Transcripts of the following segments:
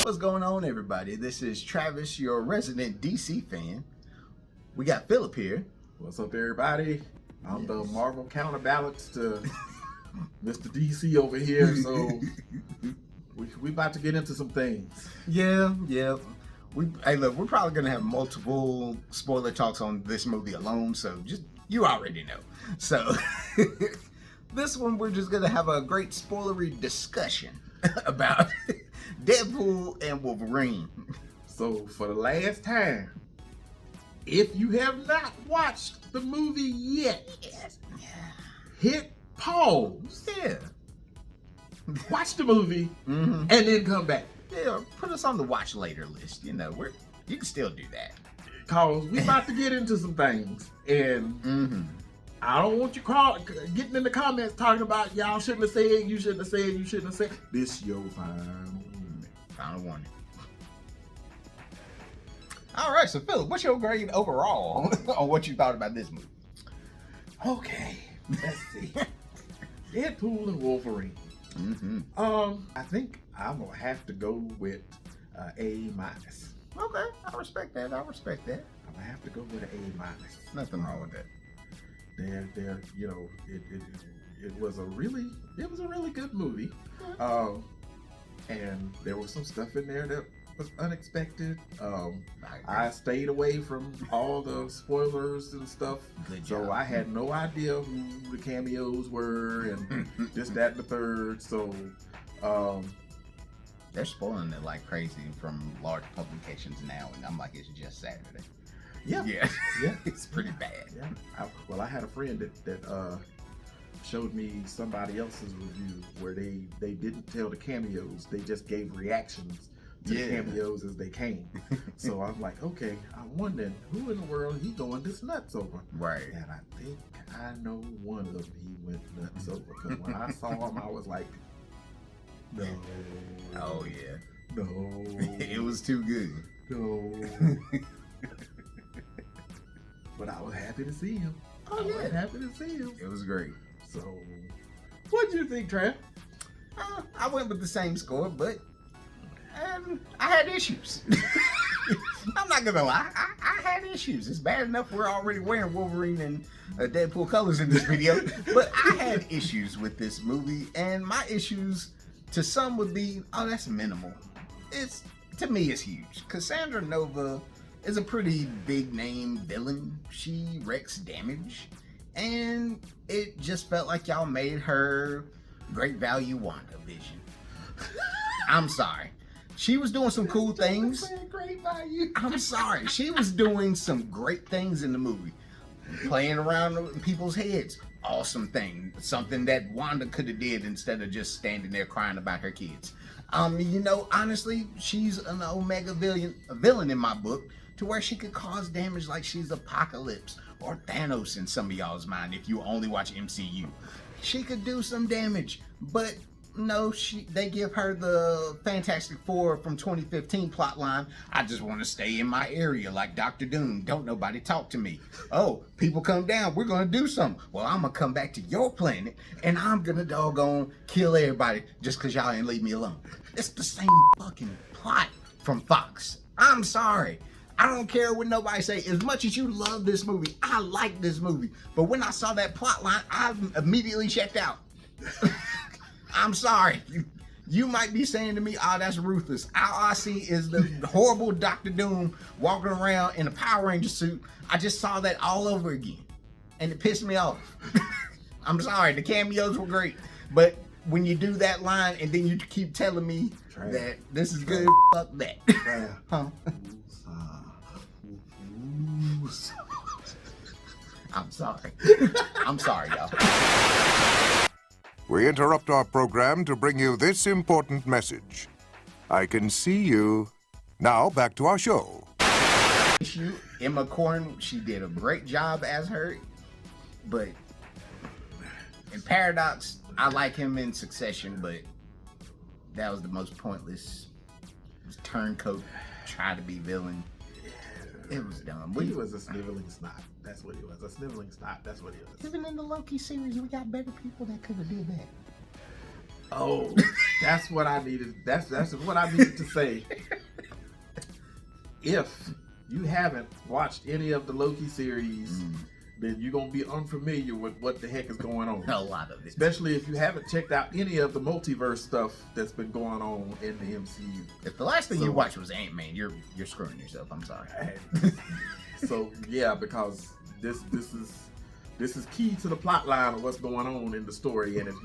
What's going on, everybody? This is Travis, your resident DC fan. We got Phillip here. What's up, everybody? I'm the Marvel counterbalance to Mr. DC over here, so we about to get into some things. Yeah. Hey, look, we're probably gonna have multiple spoiler talks on this movie alone, so just you already know. So this one, we're just gonna have a great spoilery discussion about Deadpool and Wolverine. So for the last time, if you have not watched the movie yet, hit pause. Yeah. Watch the movie and then come back. Yeah, put us on the watch later list. You know, you can still do that. Cause we about to get into some things, and I don't want you getting in the comments talking about y'all shouldn't have said, you shouldn't have said, you shouldn't have said. This your final warning. All right, so Phillip, what's your grade overall on what you thought about this movie? Okay, let's see. Deadpool and Wolverine. I think I'm gonna have to go with A-. Okay, I respect that. I'm gonna have to go with an A-. Nothing wrong with that. There, you know, it was a really good movie. And there was some stuff in there that was unexpected. I stayed away from all the spoilers and stuff. So I had no idea who the cameos were and this, that, and the third. So they're spoiling it like crazy from large publications now, and I'm like, it's just Saturday. Yeah. It's pretty bad. Yeah. I had a friend that showed me somebody else's review where they didn't tell the cameos, they just gave reactions to the cameos as they came. So I'm like, okay, I'm wondering who in the world he going this nuts over. Right. And I think I know one of them he went nuts over, because when I saw him I was like, no. Oh yeah. No. It was too good. No. But I was happy to see him. I was happy to see him. It was great. So, what do you think, Trav? I went with the same score, but I had issues. I'm not gonna lie, I had issues. It's bad enough we're already wearing Wolverine and Deadpool colors in this video, but I had issues with this movie, and my issues to some would be, that's minimal. To me, it's huge. Cassandra Nova is a pretty big name villain. She wreaks damage, and it just felt like y'all made her great value WandaVision. I'm sorry. She was doing some cool things. Great value. I'm sorry. She was doing some great things in the movie. Playing around in people's heads. Awesome thing. Something that Wanda could have did instead of just standing there crying about her kids. You know, honestly, she's an Omega villain in my book, to where she could cause damage like she's Apocalypse or Thanos in some of y'all's mind if you only watch MCU. She could do some damage, but no, they give her the Fantastic Four from 2015 plotline. I just want to stay in my area like Dr. Doom. Don't nobody talk to me. Oh, people come down. We're going to do something. Well, I'm going to come back to your planet and I'm going to doggone kill everybody just because y'all ain't leave me alone. It's the same fucking plot from Fox. I'm sorry. I don't care what nobody say. As much as you love this movie, I like this movie. But when I saw that plot line, I immediately checked out. I'm sorry. You might be saying to me, that's ruthless. All I see is the horrible Dr. Doom walking around in a Power Ranger suit. I just saw that all over again. And it pissed me off. I'm sorry. The cameos were great. But when you do that line and then you keep telling me that this is good, fuck that. Huh? I'm sorry. I'm sorry, y'all. We interrupt our program to bring you this important message. I can see you. Now, back to our show. Emma Corrin, she did a great job as her, but in Paradox, I like him in Succession, but that was the most pointless turncoat, try to be villain. It was dumb. He was a sniveling snot. That's what he was. A sniveling snot. That's what he was. Even in the Loki series, we got better people that could have did that. Oh, that's what I needed. That's what I needed to say. If you haven't watched any of the Loki series, then you're gonna be unfamiliar with what the heck is going on. A lot of it. Especially if you haven't checked out any of the multiverse stuff that's been going on in the MCU. If the last thing you watched was Ant-Man, you're screwing yourself. I'm sorry. So yeah, because this is key to the plot line of what's going on in the story, and if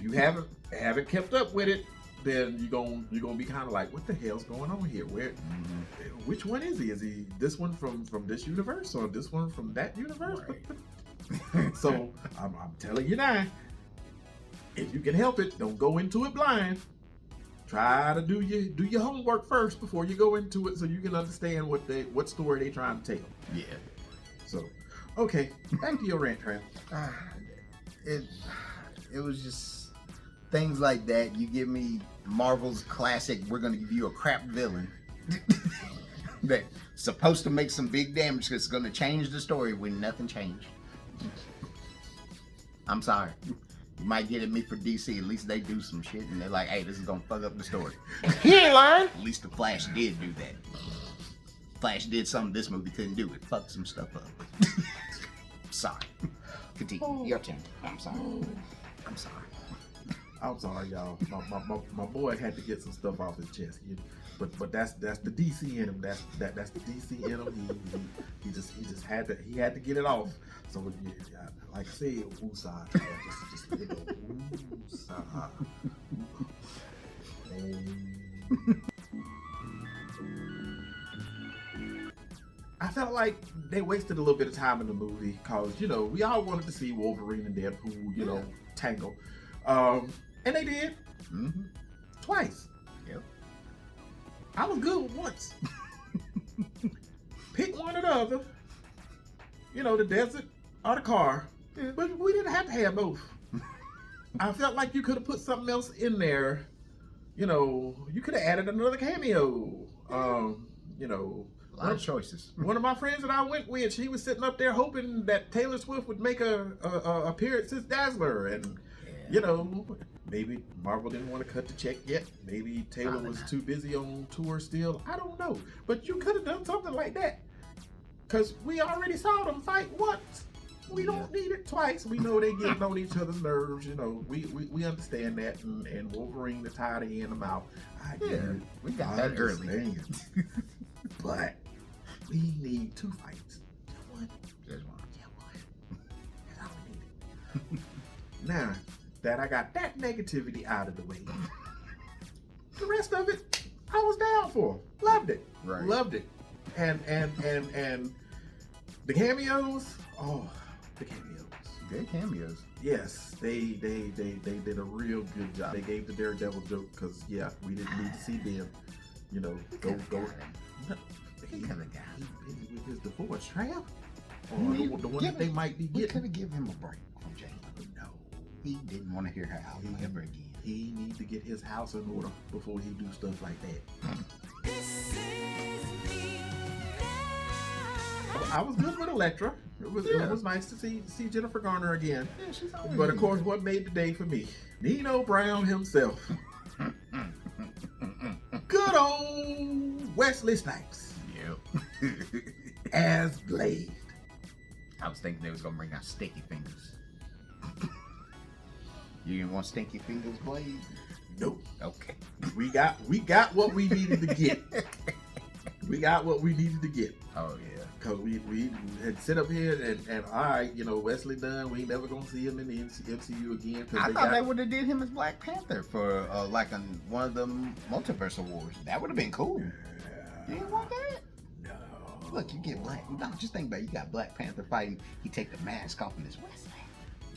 you haven't kept up with it, then you're gonna be kind of like, what the hell's going on here? Which one is he? Is he this one from this universe or this one from that universe? Right. So I'm telling you now, if you can help it, don't go into it blind. Try to do your homework first before you go into it, so you can understand what story they trying to tell. Yeah. So, okay, back to your rant, Trav. It was just things like that. You give me Marvel's classic, we're gonna give you a crap villain that's supposed to make some big damage because it's gonna change the story when nothing changed. I'm sorry. You might get at me for DC. At least they do some shit and they're like, hey, this is gonna fuck up the story. He ain't lying. At least the Flash did do that. Flash did something this movie couldn't do. It fucked some stuff up. Sorry. Continue. Your turn. I'm sorry. I'm sorry. I'm sorry, y'all. My boy had to get some stuff off his chest. But that's the DC in him. That's the DC in him. He just had to get it off. So yeah, like I said, woosah, just you know, woosah. I felt like they wasted a little bit of time in the movie because, you know, we all wanted to see Wolverine and Deadpool, you know, tangle. And they did. Twice. Yep. I was good with once. Pick one or the other. You know, the desert or the car. But we didn't have to have both. I felt like you could have put something else in there. You know, you could have added another cameo. You know, a lot of choices. One of my friends that I went with, she was sitting up there hoping that Taylor Swift would make a appearance as Dazzler, and you know, maybe Marvel didn't want to cut the check yet. Maybe Taylor was too busy on tour still. I don't know, but you could have done something like that, because we already saw them fight once. We don't need it twice. We know they getting on each other's nerves. You know, we understand that, and Wolverine is tired of hearing them out. I get it. We got that early. But we need two fights. Just one. Just one. Yeah, one. That's all we need. Now that I got that negativity out of the way, the rest of it, I was down for. Loved it. Right. Loved it. And the cameos. Oh, the cameos. Good cameos. Yes, they did a real good job. They gave the Daredevil joke because we didn't need to see them. You know, go. No, he busy with his divorce, Trav. Or the one that they might be We getting. could have given him a break from Jane. No, he didn't want to hear her out ever again. He needs to get his house in order before he do stuff like that. I was good with Elektra. It was nice to see Jennifer Garner again. Yeah, she's always But of course, what made the day for me? Nino Brown himself. Good old Wesley Snipes. Yep. As Blade. I was thinking they was gonna bring out Stinky Fingers. You didn't want Stinky Fingers, Blade? Nope. Okay. We got what we needed to get. We got what we needed to get. Oh yeah. Cause we had sit up here and all right, you know, Wesley Dunn, we ain't never gonna see him in the MCU again. I thought they would have did him as Black Panther for like one of the multiverse awards. That would have been cool. You didn't want that? No. Look, you get Black. No, just think about it. You got Black Panther fighting. He take the mask off and it's Wesley.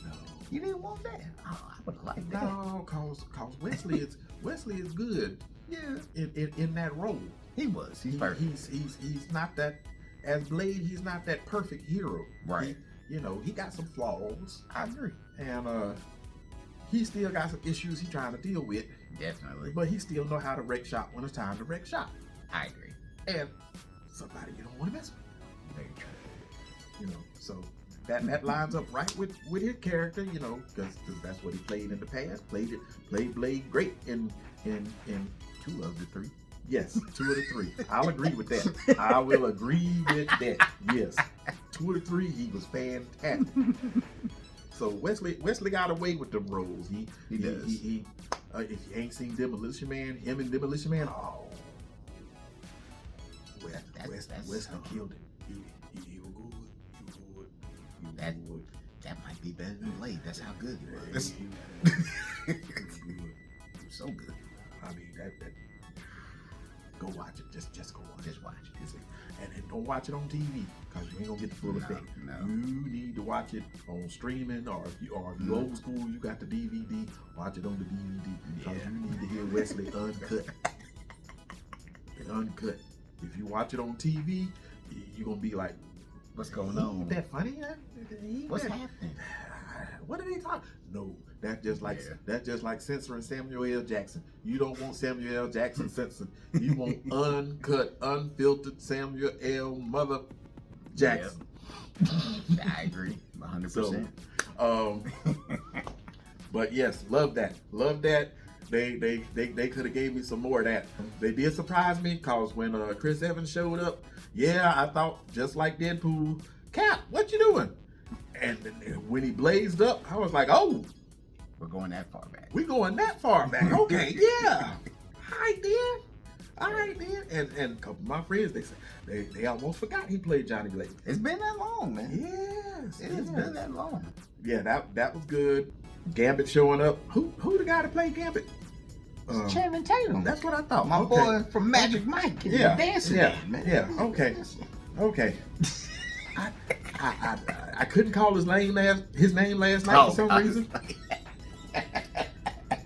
No. You didn't want that? Oh, I would have liked that. No, cause Wesley is good. Yeah. In that role. He was. He's perfect. He's not that. As Blade, he's not that perfect hero. Right. He got some flaws. I agree. And he still got some issues he's trying to deal with. Definitely. But he still know how to wreck shop when it's time to wreck shop. I agree. And somebody you don't want to mess with. Very true. You know, so that lines up right with his character, you know, because that's what he played in the past. Played Blade great in 2 of the 3. Yes, 2 of the 3. I'll agree with that. I will agree with that. Yes, 2 of the 3, he was fantastic. So Wesley got away with them roles. He does. If you ain't seen Demolition Man, him and Demolition Man, oh, Wesley killed it. He was good. That might be better than Blade. That's how good he was. He was So good. I mean, that go watch it. Just go watch it. Just watch it. And don't watch it on TV because you ain't gonna get the full effect. No. You need to watch it on streaming, or if you old school, you got the DVD. Watch it on the DVD because you need to hear Wesley uncut. Uncut. If you watch it on TV, you're gonna be like, "What's going on? Ain't that funny? What's happening? What are they talking?" No, that's just like censoring Samuel L. Jackson. You don't want Samuel L. Jackson censored. You want uncut, unfiltered Samuel L. Mother Jackson. Yeah. I agree, 100%. So, but yes, love that. They could have gave me some more of that. They did surprise me because when Chris Evans showed up, I thought just like Deadpool, Cap, what you doing? And when he blazed up, I was like, oh, we're going that far back. We going that far back. Okay, yeah. All right then. And a couple of my friends, they almost forgot he played Johnny Blaze. It's been that long, man. Yes. It's been that long. Yeah, that was good. Gambit showing up. Who the guy that played Gambit? Channing Tatum. That's what I thought. My boy from Magic Mike. Dancing. Man. Yeah. Okay. I couldn't call his name last night for some reason.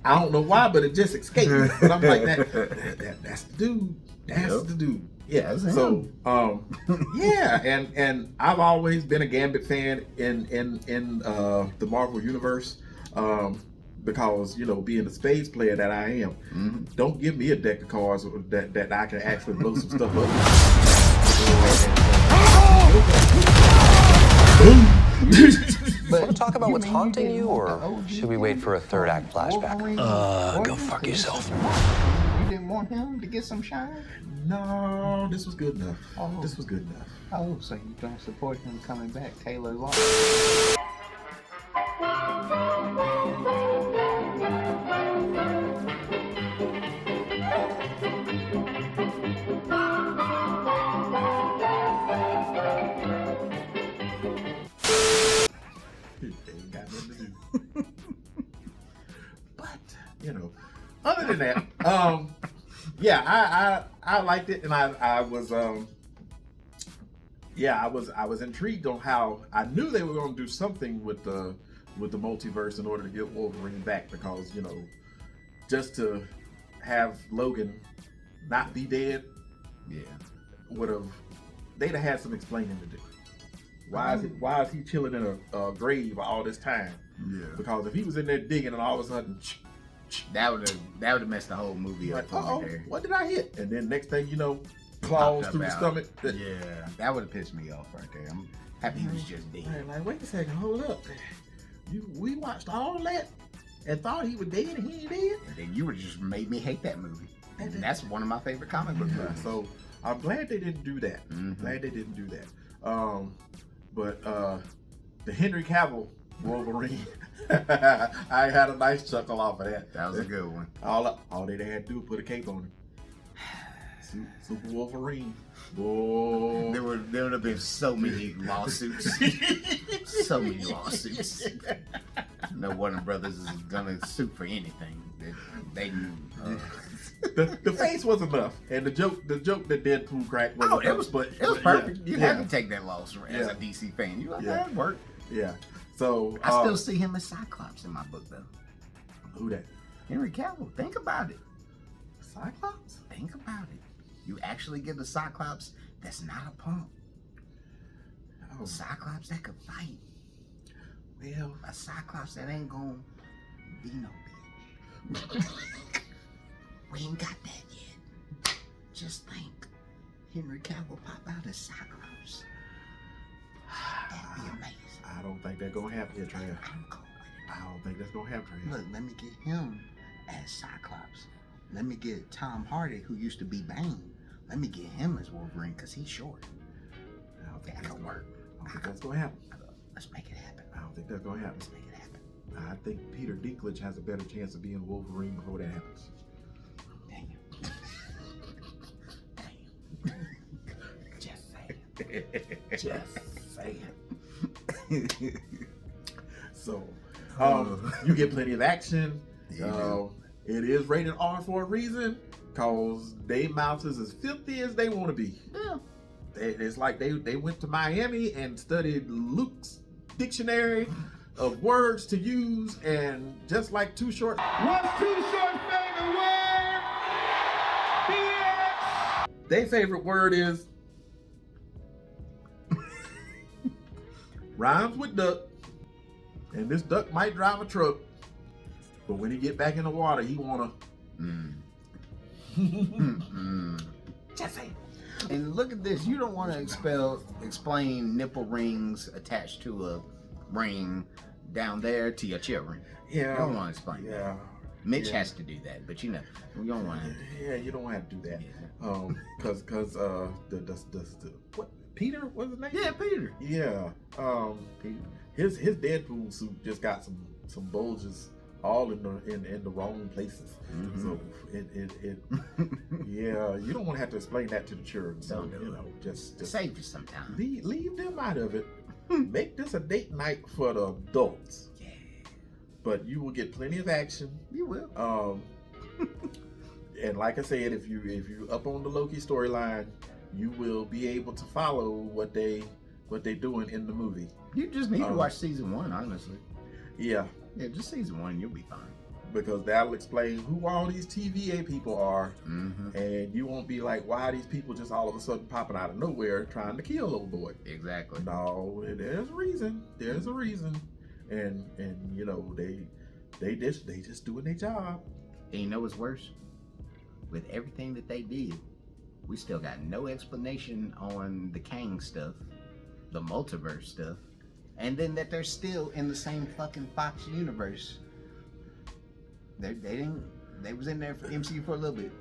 I don't know why, but it just escaped me. But I'm like, that's the dude. That's the dude. Yeah. So and I've always been a Gambit fan in the Marvel universe. Because, being the spades player that I am, don't give me a deck of cards that I can actually blow some stuff up. Want to talk about what's haunting you, or should we wait for a third act flashback? Go fuck yourself. You didn't want him to get some shine? No, this was good enough. This was good enough. Oh, so you don't support him coming back, Taylor Law? Other than that, I liked it, and I was intrigued on how I knew they were going to do something with the multiverse in order to get Wolverine back, because just to have Logan not be dead, they'd have had some explaining to do. Why is he chilling in a grave all this time? Yeah, because if he was in there digging and all of a sudden. That would have messed the whole movie up. What did I hit? And then next thing you know, claws through the stomach. Yeah, that would have pissed me off right there. I'm happy he was just dead. Like, wait a second, hold up. We watched all that and thought he was dead and he ain't dead? And then you would just made me hate that movie. And that's one of my favorite comic book movies. So I'm glad they didn't do that. Glad they didn't do that. But the Henry Cavill Wolverine, I had a nice chuckle off of that. That was a good one. All they had to do was put a cape on him. Super Wolverine. Whoa. There would have been so many lawsuits. So many lawsuits. No Warner Brothers is gonna sue for anything. They knew. The face was enough, and the joke that Deadpool cracked was it was perfect. You had to take that loss as a DC fan. You like that worked. Yeah. So I still see him as Cyclops in my book, though. Who that? Henry Cavill. Think about it. Cyclops? Think about it. You actually get a Cyclops that's not a punk. A Cyclops that could fight. Well, a Cyclops that ain't gonna be no bitch. We ain't got that yet. Just think. Henry Cavill pop out as Cyclops. That'd be amazing. I that's gonna happen here, Trav. I don't think that's gonna happen, Trav. Look, let me get him as Cyclops. Let me get Tom Hardy, who used to be Bane. Let me get him as Wolverine, because he's short. I don't think That that's could gonna work. I don't think that's gonna happen. Let's make it happen. I don't think that's gonna happen. Let's make it happen. I think Peter Dinklage has a better chance of being Wolverine before that happens. Damn. Damn. Just saying. Just saying. So, you get plenty of action. It is rated R for a reason, cause they mouths is as filthy as they want to be. Yeah. It's like they went to Miami and studied Luke's dictionary of words to use, and just like Too Short. What's Too Short favorite word? BS! Their favorite word is rhymes with duck, and this duck might drive a truck, but when he get back in the water, he wanna. Just say. And look at this. You don't want to explain nipple rings attached to a ring down there to your children. Yeah. You don't want to explain that. Yeah. Mitch has to do that, but you don't want to. Yeah, you don't have to do that. Yeah. Cause the what Peter, what's his name? Yeah, Peter. Yeah. Peter. His Deadpool suit just got some bulges all in the wrong places. Mm-hmm. So it yeah, you don't want to have to explain that to the children. So just Save you some time. leave them out of it. Make this a date night for the adults. Yeah, But you will get plenty of action. you will. And like I said, if you up on the Loki storyline, you will be able to follow what they doing in the movie. You just need to watch season 1, honestly. Yeah, Yeah, just season 1, you'll be fine. because that'll explain who all these TVA people are, Mm-hmm. and you won't be like, why are these people just all of a sudden popping out of nowhere trying to kill old boy? Exactly. No, there's a reason. There's a reason, and you know they just doing their job. And you know what's worse? With everything that they did, we still got no explanation on the Kang stuff, the multiverse stuff, and then that they're still in the same fucking Fox universe. They was in there for MCU for a little bit.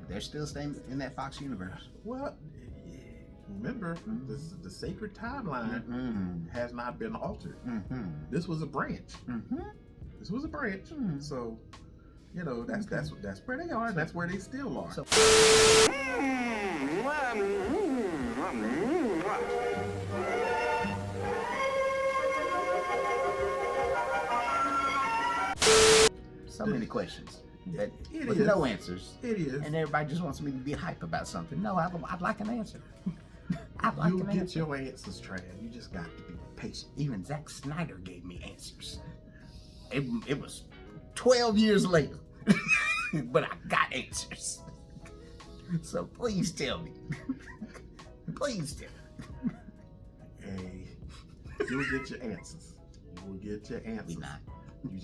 They're still staying in that Fox universe. Well, remember, the sacred timeline Mm-hmm. has not been altered. Mm-hmm. This was a branch. Mm-hmm. This was a branch. Mhm. So, you know, that's where they are. And that's where they still are. So- So many questions that It with is. no answers, It is. and everybody just wants me to be hype about something. No, I'd like an answer. I'd like You'll an get answer. your answers, Trav. You just got to be patient. Even Zack Snyder gave me answers. It was 12 years later, but I got answers. So please tell me. Please tell me. Hey, you'll get your answers. You will get your answers. We not. You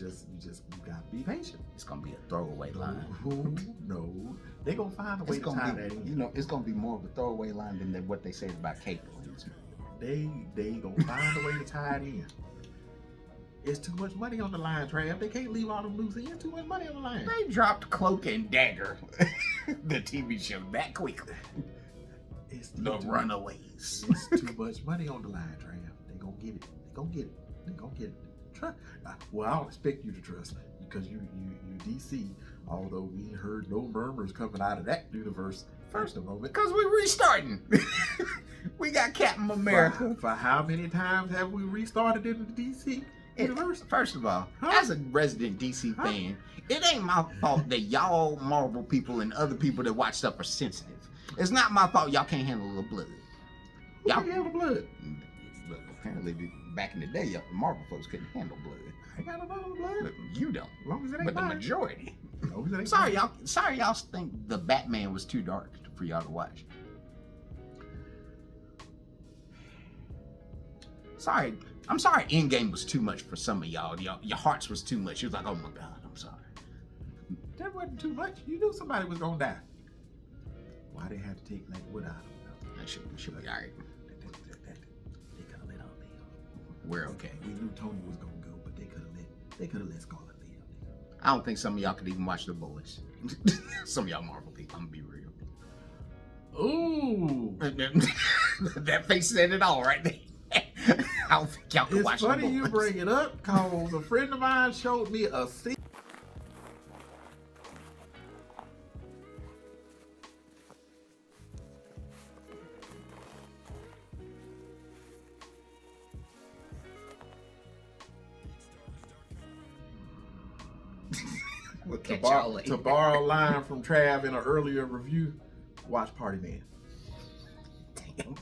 gotta be patient. It's gonna be a throwaway line. No, they gonna find a way It's to tie gonna that be, in. you know, it's gonna be more of a throwaway line than what they said about Cable in this movie. They gonna find a way to tie it in. It's too much money on the line, Trav. They can't leave all them loose ends. Too much money on the line. They dropped Cloak and Dagger, the TV show, that quickly. It's The too- Runaways. It's too much money on the line, Trav. They gonna get it. They gonna get it. They gonna get it. Well, I don't expect you to trust because you DC. Although we heard no murmurs coming out of that universe first a moment. Because we're restarting. We got Captain America. For how many times have we restarted in the DC universe? First of all, Huh? as a resident DC fan, it ain't my fault that y'all Marvel people and other people that watch stuff are sensitive. It's not my fault y'all can't handle the blood. Who Y'all can handle blood? apparently back in the day, Marvel folks couldn't handle blood. I got a lot of blood. But you don't. As long as it ain't But the mine. majority. As long as it ain't Sorry, mine. y'all think the Batman was too dark for y'all to watch. Sorry, I'm sorry. Endgame was too much for some of y'all. Your hearts was too much. You was like, oh my God, I'm sorry. That wasn't too much. You knew somebody was gonna die. Why they had to take like wood out of them? That should be alright. They could have let all We're okay. We knew Tony was gonna go, but they could have let Scarlet live. I don't think some of y'all could even watch The Boys. Some of y'all Marvel people, I'm gonna be real. Ooh. That face said it all right there. I don't think y'all can watch It's funny The you Boys. bring it up, cause a friend of mine showed me a scene. We'll To, catch y'all later. to borrow a line from Trav in an earlier review, watch Party Man. Damn.